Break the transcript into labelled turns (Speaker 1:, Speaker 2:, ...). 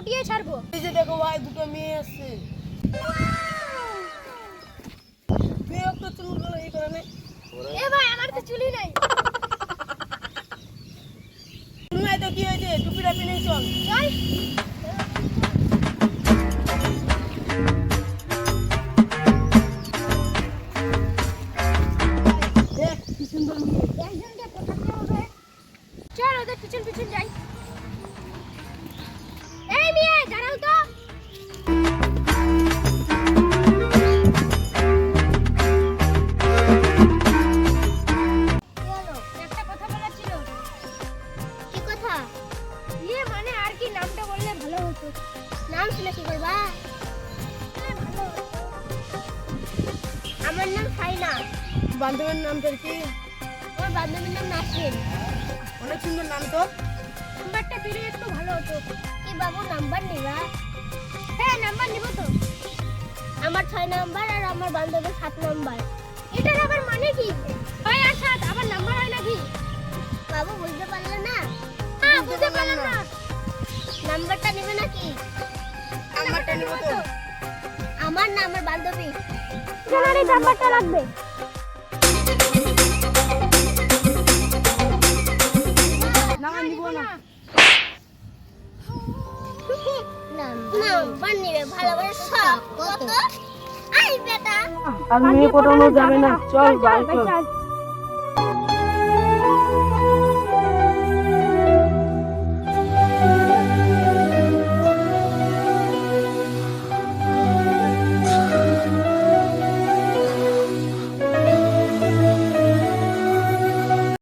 Speaker 1: পটিয়ে ছাড়বো।
Speaker 2: এই যে দেখো ভাই দুটো মেয়ে আসছে। মেয়ে তো চুলগুলো এই করে নেই।
Speaker 1: এ ভাই আমার তো চুলই নাই।
Speaker 2: চুল নাই তো কি হয়েছে, টুপিটা পিনে চল।
Speaker 1: চল।
Speaker 2: দেখ কি সুন্দর মেয়ে।
Speaker 1: একজনকে পটাতে হবে। চল ওদের পিছন পিছন যাই। এই মেয়ে দাঁড়াও তো। একটা কথা বলার ছিল। কি কথা? ইয়ে মানে আর কি নামটা বললে ভালো হতো। নাম শুনে কি করবা? আমার নাম সাইনা।
Speaker 2: বান্ধবীর নাম তোর কি?
Speaker 1: আমার বান্ধবীর নাম নাসরিন।
Speaker 2: অনেক সুন্দর নাম তো।
Speaker 1: নাম্বারটা দিলে একটু ভালো হতো। কি বাবু নাম্বার নিবা? হ্যাঁ নাম্বার নিব তো। আমার 6 নাম্বার আর আমার বান্ধবীর 7 নাম্বার। এটার আবার মানে কি? 6 আর 7 আবার নাম্বার হয় নাকি? বাবু বুঝতে পারলে না? হ্যাঁ বুঝতে পারলাম না। নাম্বারটা নেবে নাকি?
Speaker 2: নাম্বারটা নিব তো।
Speaker 1: আমার না আমার বান্ধবী। তোমার এই নাম্বারটা লাগবে।
Speaker 2: না নিব না।
Speaker 1: নাম্বার নিবে ভালো করে সব কত? আই বেটা
Speaker 2: আর মেয়ে পটানো যাবে না, চল বাইক।